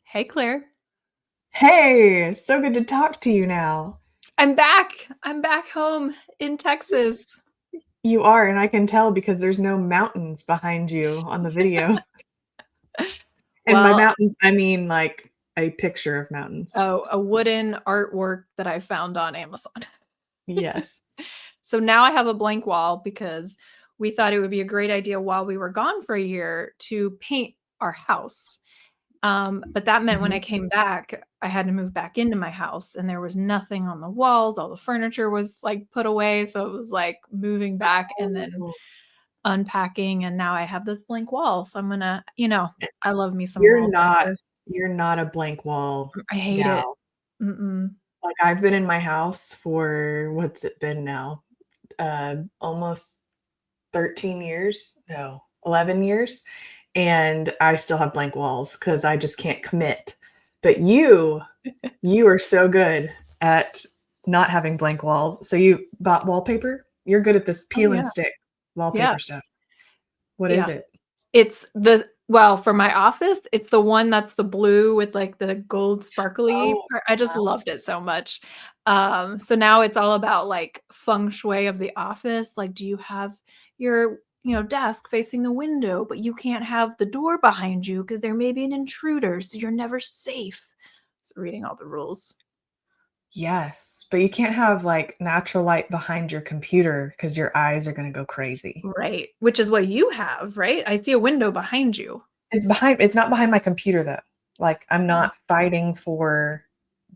Hey, Claire. Hey, so good to talk to you now. I'm back. I'm back home in Texas. You are, and I can tell because there's no mountains behind you on the video. And by Well, mountains, I mean like a picture of mountains. a wooden artwork that I found on Amazon. Yes. So now I have a blank wall because we thought it would be a great idea while we were gone for a year to paint our house. But that meant when Mhm. I came back, I had to move back into my house and there was nothing on the walls. All the furniture was like put away. So it was like moving back and then Oh, unpacking. And now I have this blank wall. So I'm gonna, I love me some you're not wallpaper. you're not a blank wall I hate it. gal. Mm-mm. Like I've been in my house for what's it been now? Almost 13 years? No, 11 years. And I still have blank walls because I just can't commit. But you are so good at not having blank walls. So you bought wallpaper? You're good at this Oh peel and yeah. stick Yeah. wallpaper stuff. What is Yeah. it? It's the well, for my office, it's the one that's the blue with like the gold sparkly Oh, part. I just loved it so much. So now it's all about like feng shui of the office. Like, do you have your, desk facing the window, but you can't have the door behind you because there may be an intruder, so you're never safe. So reading all the rules. yes, but you can't have like natural light behind your computer because your eyes are going to go crazy. Right. Which is what you have, right? I see a window behind you. It's not behind my computer though. Like I'm Oh, not fighting for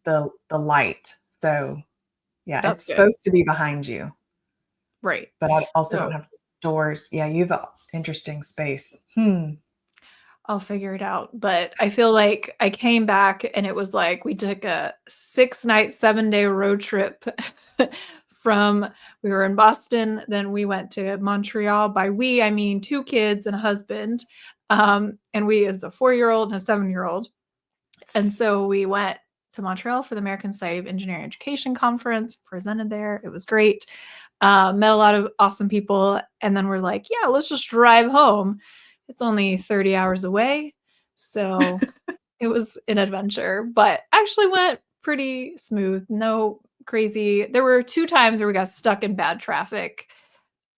the light. So, yeah, that's it's good. supposed to be behind you, Right. but I also don't So have doors. Yeah, you have an interesting space. Hmm. I'll figure it out. But I feel like I came back and it was like we took a 6-night, 7-day road trip from we were in Boston, then we went to Montreal. By we, I mean 2 kids and a husband. And we is a 4-year-old and a 7-year-old. And so we went to Montreal for the American Society of Engineering Education conference, presented there. It was great. Met a lot of awesome people. And then we're like, yeah, let's just drive home. It's only 30 hours away. So it was an adventure, but actually went pretty smooth. No crazy. There were 2 times where we got stuck in bad traffic.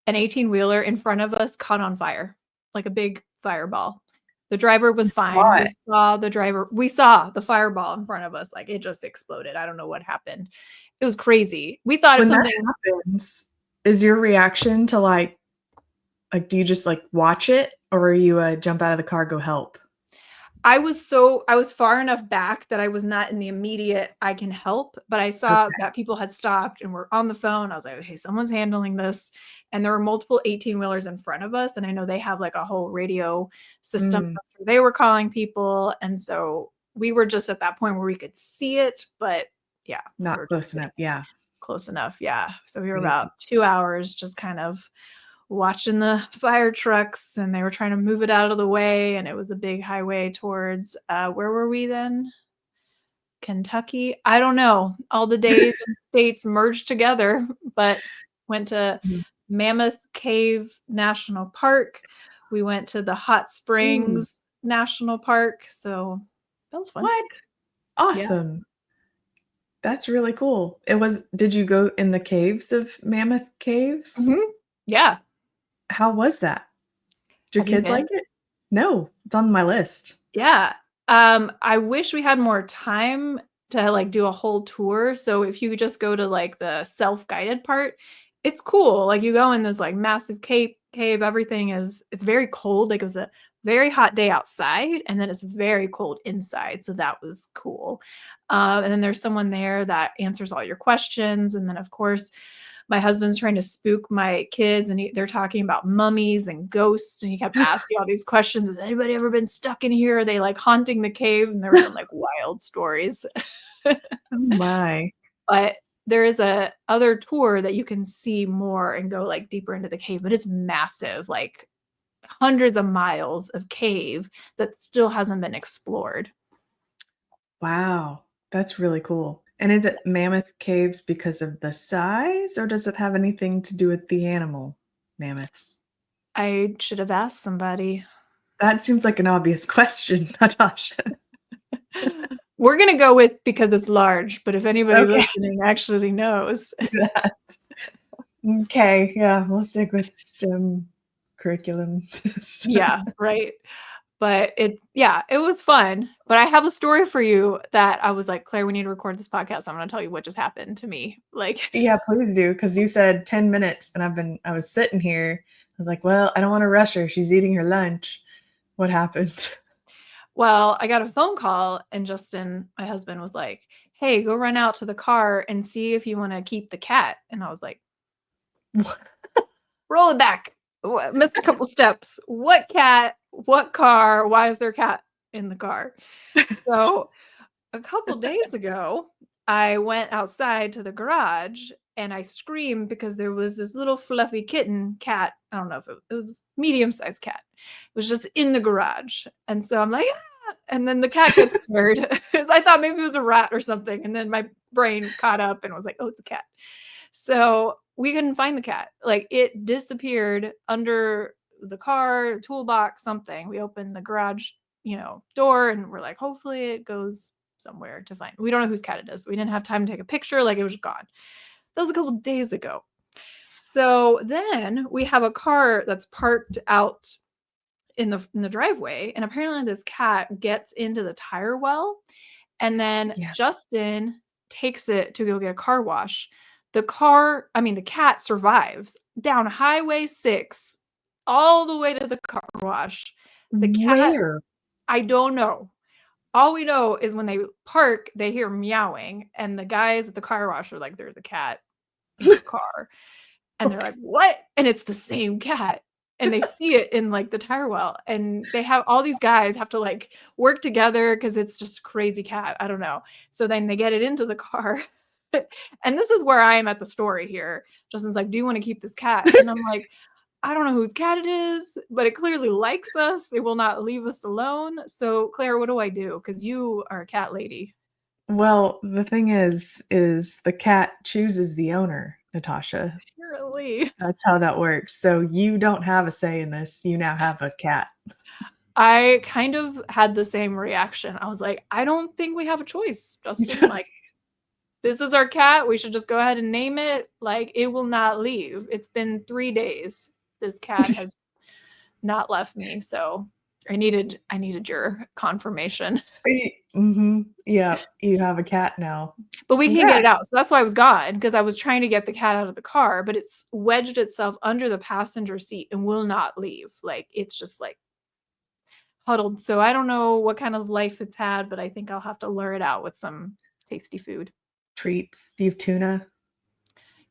An 18-wheeler in front of us caught on fire, like a big fireball. The driver was fine. Why? We saw the fireball in front of us, like it just exploded. I don't know what happened. It was crazy. We thought if When that something happens, is your reaction to like do you just like watch it or you jump out of the car, go help? I was far enough back that I was not in the immediate I can help, but I saw Okay. that people had stopped and were on the phone. I was like, okay, someone's handling this. And there were multiple 18-wheelers in front of us. And I know they have like a whole radio system. Mm, So they were calling people. And so we were just at that point where we could see it, but yeah, we not were just close enough. Yeah. close enough. Yeah. So we were Yeah. about 2 hours just kind of watching the fire trucks and they were trying to move it out of the way and it was a big highway towards where were we then? Kentucky. I don't know. All the days and states merged together, but went to Mhm. Mammoth Cave National Park. We went to the Hot Ooh, Springs National Park. So that was fun. what? Yeah. Awesome. That's really cool. Did you go in the caves of Mammoth Caves? Mhm. Yeah. How was that? Did your Have you kids like been? it? No, it's on my list. Yeah. I wish we had more time to like do a whole tour. So if you just go to like the self-guided part, it's cool. Like you go in this like massive cave, everything is it's very cold. Like it was a very hot day outside and then it's very cold inside. So that was cool. And then there's someone there that answers all your questions. And then of course my husband's trying to spook my kids and they're talking about mummies and ghosts and he kept asking all these questions. Has anybody ever been stuck in here? Are they like haunting the cave? And there were some like wild stories. Oh my. But there is a other tour that you can see more and go like deeper into the cave, but it's massive, like hundreds of miles of cave that still hasn't been explored. Wow, that's really cool. And is it Mammoth Caves because of the size, or does it have anything to do with the animal mammoths? I should have asked somebody. That seems like an obvious question, Natasha. We're gonna go with because it's large, but if anybody Okay. listening actually knows. That. Okay, yeah, we'll stick with STEM curriculum. Yeah, right. But it was fun. But I have a story for you that I was like, "Claire, we need to record this podcast. I'm gonna tell you what just happened to me." Like, Yeah, please do, because you said 10 minutes, and I was sitting here. I was like, well, I don't want to rush her. She's eating her lunch. What happened? well, I got a phone call and Justin, my husband, was like, "Hey, go run out to the car and see if you wanna keep the cat." And I was like, "Roll it back. Missed a couple steps. What cat? What car? Why is there a cat in the car?" So a couple days ago, I went outside to the garage and I screamed because there was this little fluffy kitten cat. I don't know if it was medium-sized cat. It was just in the garage. And so I'm like, "Ah!" And then the cat gets scared because I thought maybe it was a rat or something. And then my brain caught up and was like, oh, it's a cat. So we couldn't find the cat. Like it disappeared under the car, toolbox, something. We opened the garage, door and we're like, hopefully it goes somewhere to find. We don't know whose cat it is. We didn't have time to take a picture. Like it was gone. That was a couple days ago. So then we have a car that's parked out in the driveway, and apparently this cat gets into the tire well, and then Yeah. Justin takes it to go get a car wash. The cat survives down Highway 6 all the way to the car wash. The cat, Where? I don't know. All we know is when they park, they hear meowing, and the guys at the car wash are like, "There's a cat in the car." And they're like, "What?" And it's the same cat. And they see it in, like, the tire well, and they have all these guys have to, like, work together because it's just a crazy cat, I don't know. So then they get it into the car, and this is where I am at the story here. Justin's like, "Do you wanna keep this cat?" And I'm like, "I don't know whose cat it is, but it clearly likes us. It will not leave us alone. So, Claire, what do I do? Because you are a cat lady." Well, the thing is the cat chooses the owner, Natasha. Apparently. That's how that works. So you don't have a say in this. You now have a cat. I kind of had the same reaction. I was like, "I don't think we have a choice, Justin. Like, this is our cat. We should just go ahead and name it. Like, it will not leave. It's been 3 days. This cat has not left me." So I needed your confirmation. Mhm. Yeah, you have a cat now. But we can't get it Congrats. out. So that's why I was gone, because I was trying to get the cat out of the car, but it's wedged itself under the passenger seat and will not leave. Like, it's just, like, huddled. So I don't know what kind of life it's had, but I think I'll have to lure it out with some tasty food. Treats. Do you have tuna?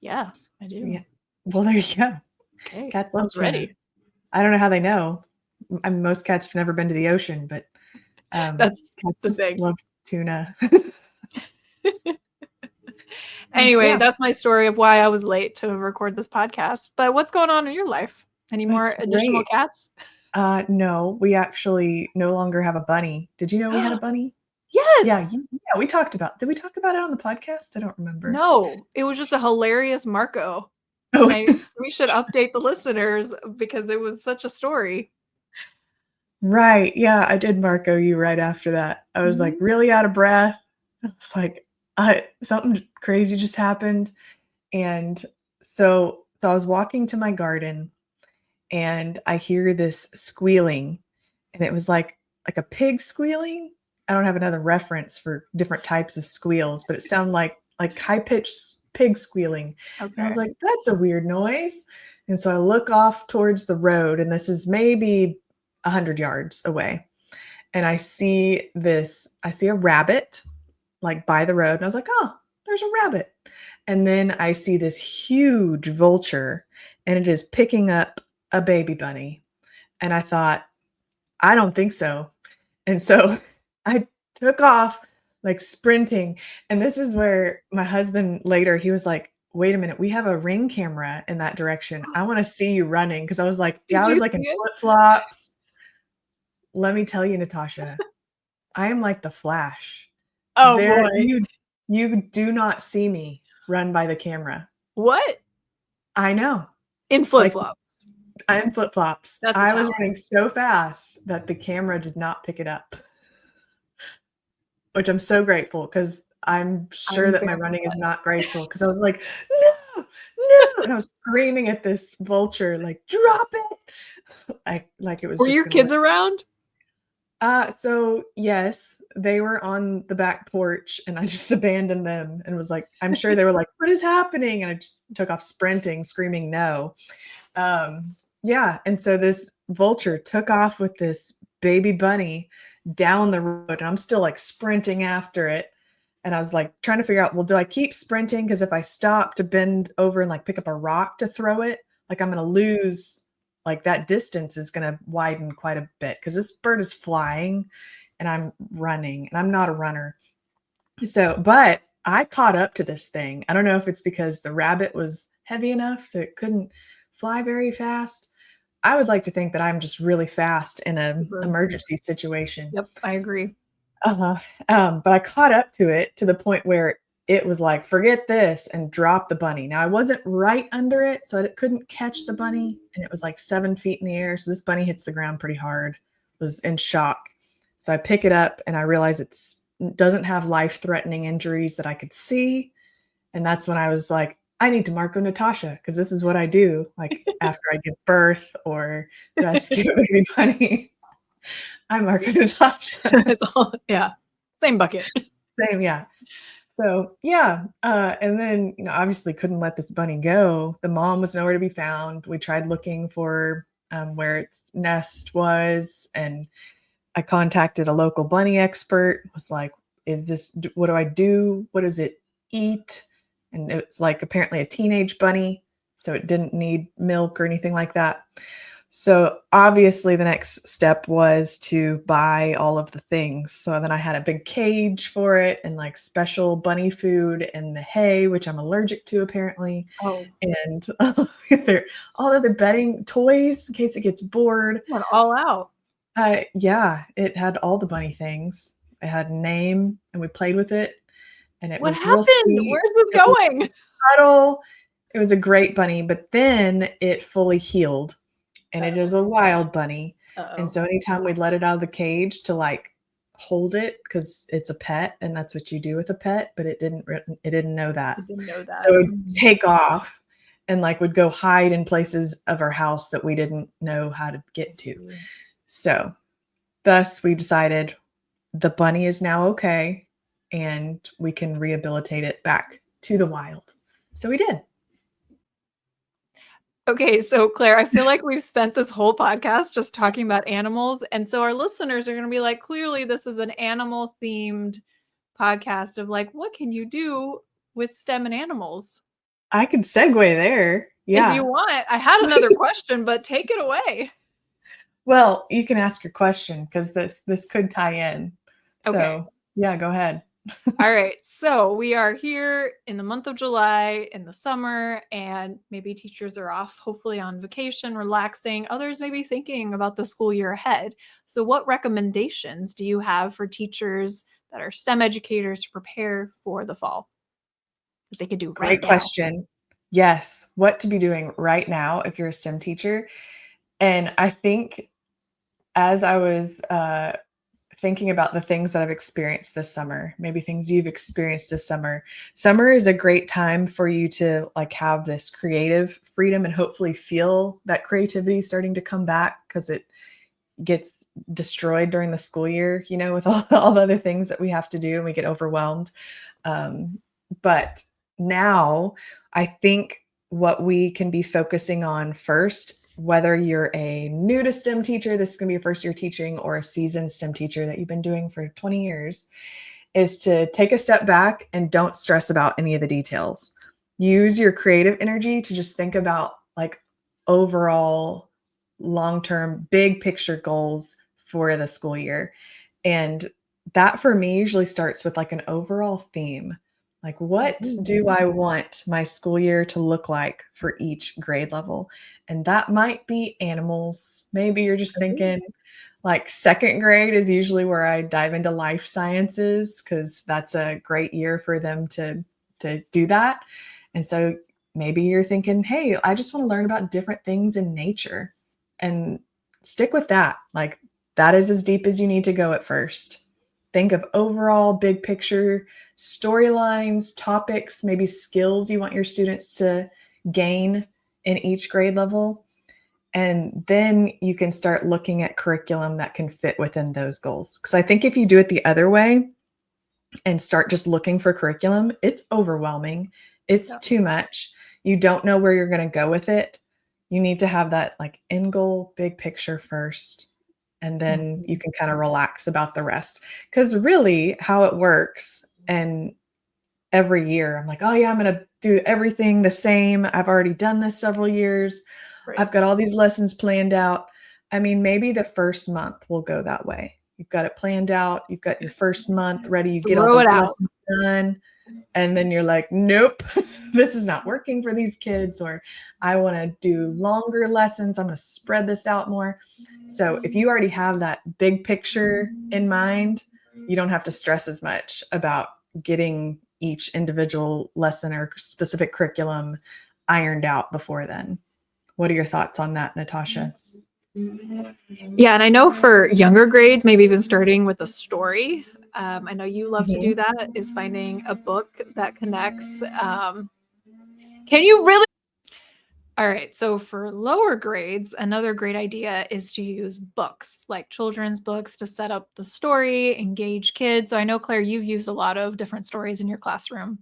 Yes, I Yeah. do. Well, there you go. Okay, Cats I love was tuna. ready. I don't know how they know. Most cats have never been to the ocean, but, That's the cats thing. love tuna. Anyway, Yeah, that's my story of why I was late to record this podcast. But what's going on in your life? Any more that's additional great. cats? No, we actually no longer have a bunny. Did you know we had a bunny? Yeah, Yes. we talked about did we talk about it on the podcast? I don't remember. No, it was just a hilarious Marco, and Oh, we should update the listeners because it was such a story. right, yeah, I did Marco you right after that. I was, like, Mhm. really out of breath. I was like, something crazy just happened, and so I was walking to my garden, and I hear this squealing, and it was like a pig squealing. I don't have another reference for different types of squeals, but it sounded like high-pitched pig squealing, and I was Okay. like, "That's a weird noise," and so I look off towards the road, and this is maybe 100 yards away, and I see a rabbit, like, by the road, and I was like, "Oh, there's a rabbit," and then I see this huge vulture, and it is picking up a baby bunny, and I thought, "I don't think so." And so I took off, like, sprinting, and this is where my husband later, he was like, "Wait a minute, we have a Ring camera in that direction. I wanna see you running," 'cause I was like yeah, Did I was, you like, see in it? flip-flops. Let me tell you, Natasha, I am like the Flash. Oh, There boy. you do not see me run by the camera. What? I know. In Like, flip-flops. I'm flip-flops. That's a I was talent. running so fast that the camera did not pick it up. which I'm so grateful because I'm sure I'm that my very running is glad. not graceful because I was like, "No, no," and I was screaming at this vulture, like, "Drop it!" Like it was Were just your gonna let kids around? so yes, they were on the back porch and I just abandoned them and was like I'm sure they were like, "What is happening?" And I just took off sprinting, screaming, "No." Yeah, and so this vulture took off with this baby bunny down the road, and I'm still, like, sprinting after it, and I was, like, trying to figure out, well, do I keep sprinting? Because if I stop to bend over and, like, pick up a rock to throw it, like, I'm gonna lose like, that distance is gonna widen quite a bit because this bird is flying, and I'm running, and I'm not a runner. So but I caught up to this thing. I don't know if it's because the rabbit was heavy enough so it couldn't fly very fast. I would like to think that I'm just really fast in an Super. emergency situation. Yep, I agree. Uh-huh. But I caught up to it to the point where it was like, "Forget this," and dropped the bunny. Now I wasn't right under it, so I couldn't catch the bunny, and it was like 7 feet in the air, so this bunny hits the ground pretty hard. Was in shock. So I pick it up and I realize it's doesn't have life-threatening injuries that I could see, and that's when I was like, "I need to Marco Natasha because this is what I do, like, after I give birth or rescue a baby bunny." I Marco Natasha. It's all yeah, same bucket. Same, yeah. So, yeah, and then, obviously couldn't let this bunny go. The mom was nowhere to be found. We tried looking for, where its nest was, and I contacted a local bunny expert, was like, "Is this d what do I do? What does it eat?" And it's, like, apparently a teenage bunny, so it didn't need milk or anything like that. So, obviously, the next step was to buy all of the things. So then I had a big cage for it and, like, special bunny food and the hay, which I'm allergic to apparently, Oh, and there all of the bedding toys in case it gets bored. went all out. Yeah, it had all the bunny things. It had a name, and we played with it, and it What was real happened? sweet. Where's this It was going? cuddle. It was a great bunny, but then it fully healed, and it is Uh-oh. a wild bunny, and Uh-oh. so anytime we'd let it out of the cage to, like, hold it because it's a pet, and that's what you do with a pet, but it didn't know that. I didn't know So that. it would Mhm. take off and, like, would go hide in places of our house that we didn't know how to I get to. see. So thus, we decided the bunny is now okay, and we can rehabilitate it back to the wild. So we did. Okay, so Claire, I feel like we've spent this whole podcast just talking about animals, and so our listeners are gonna be like, "Clearly, this is an animal-themed podcast of, like, what can you do with STEM and animals?" I could segue there. If you Yeah. want. I had another question, but take it away. Well, you can ask your question because this could tie in. Okay. So, yeah, go ahead. All right. So we are here in the month of July in the summer, and maybe teachers are off, hopefully on vacation, relaxing. Others may be thinking about the school year ahead. So, what recommendations do you have for teachers that are STEM educators to prepare for the fall that they could do right Great now? question. Yes, what to be doing right now if you're a STEM teacher. And I think as I was, thinking about the things that I've experienced this summer, maybe things you've experienced this summer. Summer is a great time for you to like have this creative freedom and hopefully feel that creativity starting to come back because it gets destroyed during the school year, with all the other things that we have to do and we get overwhelmed. Um, but now I think what we can be focusing on first, whether you're a new to STEM teacher, this is going to be your first year teaching, or a seasoned STEM teacher that you've been doing for 20 years, is to take a step back and don't stress about any of the details. Use your creative energy to just think about like overall long term, big picture goals for the school year. And that for me usually starts with like an overall theme. Like, what Mhm. do I want my school year to look like for each grade level? And that might be animals. Maybe you're just Oh, thinking, like, 2nd grade is usually where I dive into life sciences because that's a great year for them to do that. And so maybe you're thinking, "Hey, I just wanna learn about different things in nature," and stick with that. Like, that is as deep as you need to go at first. think of overall big picture storylines, topics, maybe skills you want your students to gain in each grade level. And then you can start looking at curriculum that can fit within those goals. Because I think if you do it the other way and start just looking for curriculum, it's overwhelming. It's Yeah. too much. You don't know where you're going to go with it. You need to have that like end goal, big picture first, and then you Mhm. can kind of relax about the rest. Because really, how it works, and every year I'm like, oh yeah, I'm going to do everything the same. I've already done this several years. Right. I've got all these lessons planned out. I mean, maybe the first month will go that way. You've got it planned out. You've got your first month ready. You get all Throw it those out. lessons done. And then you're like, nope, this is not working for these kids. Or I want to do longer lessons. I'm going to spread this out more. So if you already have that big picture in mind, you don't have to stress as much about getting each individual lesson or specific curriculum ironed out before then. What are your thoughts on that, Natasha? Yeah, and I know for younger grades, maybe even starting with a story. I know you love to do Mhm. that, is finding a book that connects. Can you really? All right, so for lower grades, another great idea is to use books, like children's books, to set up the story, engage kids. So I know, Claire, you've used a lot of different stories in your classroom.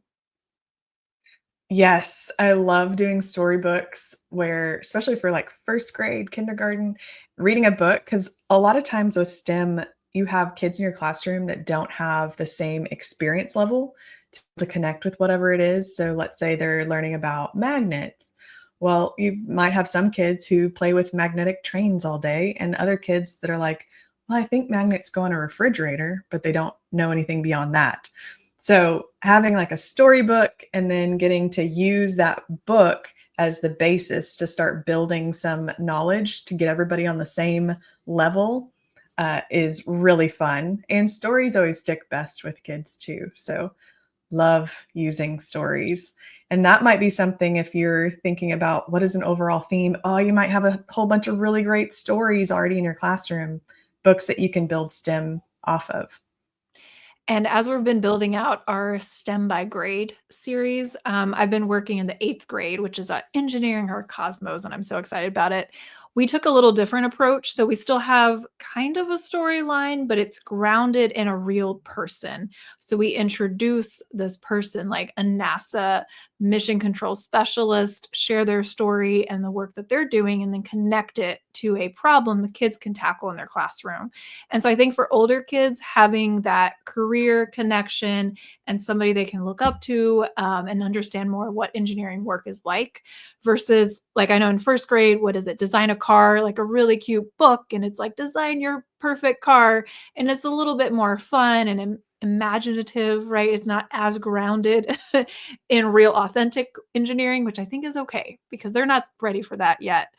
Yes, I love doing storybooks where, especially for like first grade, kindergarten, reading a book. Because a lot of times with STEM, you have kids in your classroom that don't have the same experience level to connect with whatever it is. So let's say they're learning about magnets. Well, you might have some kids who play with magnetic trains all day, and other kids that are like, well, I think magnets go in a refrigerator, but they don't know anything beyond that. So having like a storybook and then getting to use that book as the basis to start building some knowledge to get everybody on the same level is really fun. And stories always stick best with kids too. So love using stories. And that might be something if you're thinking about what is an overall theme. Oh, you might have a whole bunch of really great stories already in your classroom, books that you can build STEM off of. And as we've been building out our STEM by grade series, I've been working in the eighth grade, which is engineering or cosmos, and I'm so excited about it. We took a little different approach. So we still have kind of a storyline, but it's grounded in a real person. So we introduce this person, like a NASA mission control specialist, share their story and the work that they're doing, and then connect it to a problem the kids can tackle in their classroom. And so I think for older kids, having that career connection and somebody they can look up to, and understand more what engineering work is like, versus like I know in first grade, what is it? Design a car, like a really cute book, and it's like design your perfect car, and it's a little bit more fun and imaginative, right? It's not as grounded in real authentic engineering, which I think is okay because they're not ready for that yet.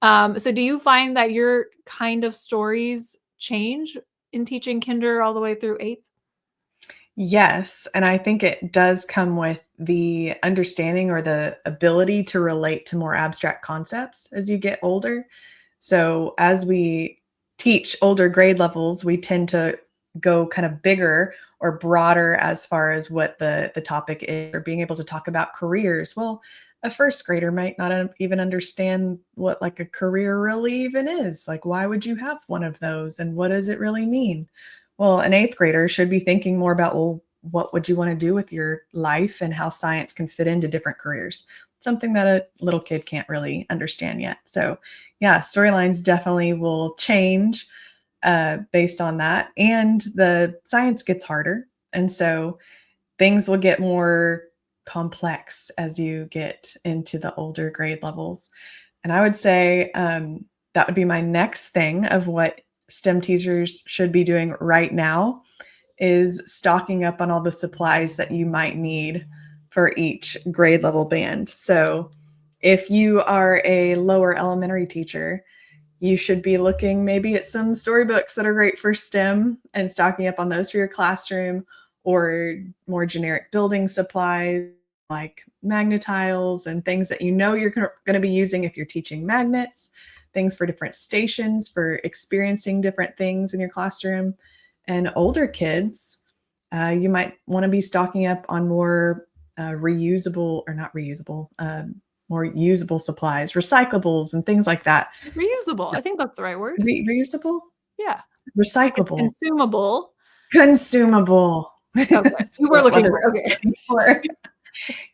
So do you find that your kind of stories change in teaching kinder all the way through eighth? Yes, and I think it does come with the understanding or the ability to relate to more abstract concepts as you get older. So, as we teach older grade levels, we tend to go kind of bigger or broader as far as what the topic is, or being able to talk about careers. Well, a first grader might not even understand what like a career really even is. Like, why would you have one of those, and what does it really mean? Well, an eighth grader should be thinking more about, well, what would you want to do with your life and how science can fit into different careers? Something that a little kid can't really understand yet. So, yeah, storylines definitely will change based on that. And the science gets harder. And so things will get more complex as you get into the older grade levels. And I would say that would be my next thing of what STEM teachers should be doing right now is stocking up on all the supplies that you might need for each grade level band. So if you are a lower elementary teacher, you should be looking maybe at some storybooks that are great for STEM and stocking up on those for your classroom, or more generic building supplies like magnetiles and things that you know you're going to be using if you're teaching magnets, things for different stations for experiencing different things in your classroom. And older kids, you might want to be stocking up on more reusable or not reusable, more usable supplies, recyclables, and things like that. Reusable. I think that's the right word. Reusable? Yeah. Like it's Recyclable. consumable. Consumable. Okay. That's You were the looking word for, I was okay. looking for.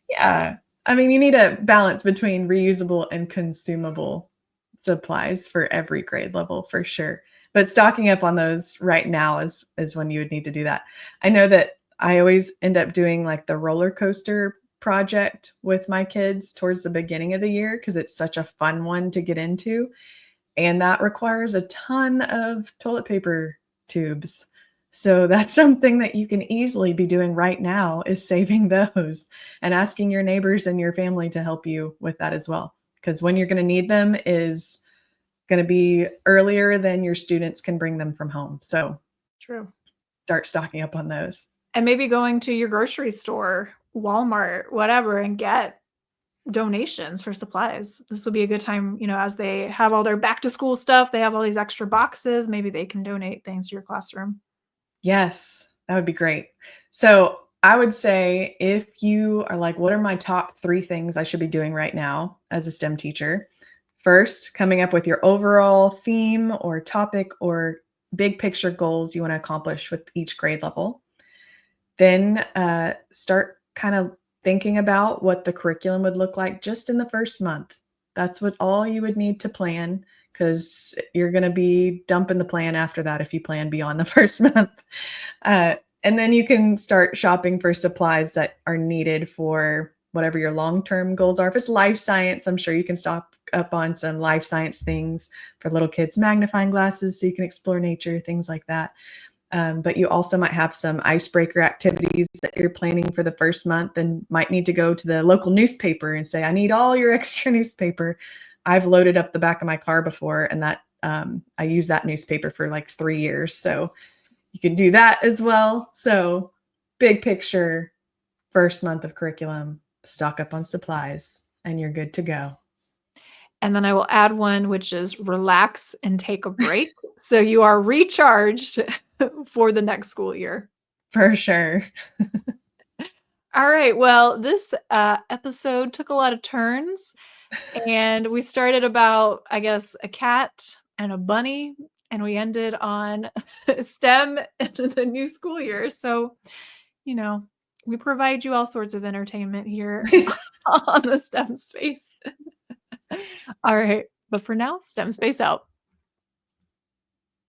Yeah. I mean, you need a balance between reusable and consumable supplies for every grade level for sure. But stocking up on those right now is when you would need to do that. I know that I always end up doing like the roller coaster project with my kids towards the beginning of the year because it's such a fun one to get into. And that requires a ton of toilet paper tubes. So that's something that you can easily be doing right now is saving those and asking your neighbors and your family to help you with that as well. Because when you're going to need them is going to be earlier than your students can bring them from home. So True. start stocking up on those. And maybe going to your grocery store, Walmart, whatever, and get donations for supplies. This would be a good time, as they have all their back to school stuff, they have all these extra boxes, maybe they can donate things to your classroom. Yes, that would be great. So I would say if you are like, what are my top 3 things I should be doing right now as a STEM teacher? First, coming up with your overall theme or topic or big picture goals you want to accomplish with each grade level. Then start kind of thinking about what the curriculum would look like just in the first month. That's what all you would need to plan because you're going to be dumping the plan after that if you plan beyond the first month. And then you can start shopping for supplies that are needed for whatever your long-term goals are. If it's life science, I'm sure you can stock up on some life science things for little kids, magnifying glasses so you can explore nature, things like that. But you also might have some icebreaker activities that you're planning for the first month and might need to go to the local newspaper and say, I need all your extra newspaper. I've loaded up the back of my car before, and that I use that newspaper for like 3 years. So you can do that as well. So big picture, first month of curriculum, stock up on supplies, and you're good to go. And then I will add one, which is relax and take a break. So you are recharged for the next school year. For sure. All right. Well, this episode took a lot of turns, and we started about, I guess, a cat and a bunny, and we ended on STEM and the new school year. So, you know, we provide you all sorts of entertainment here on the STEM space. All right. But for now, STEM space out.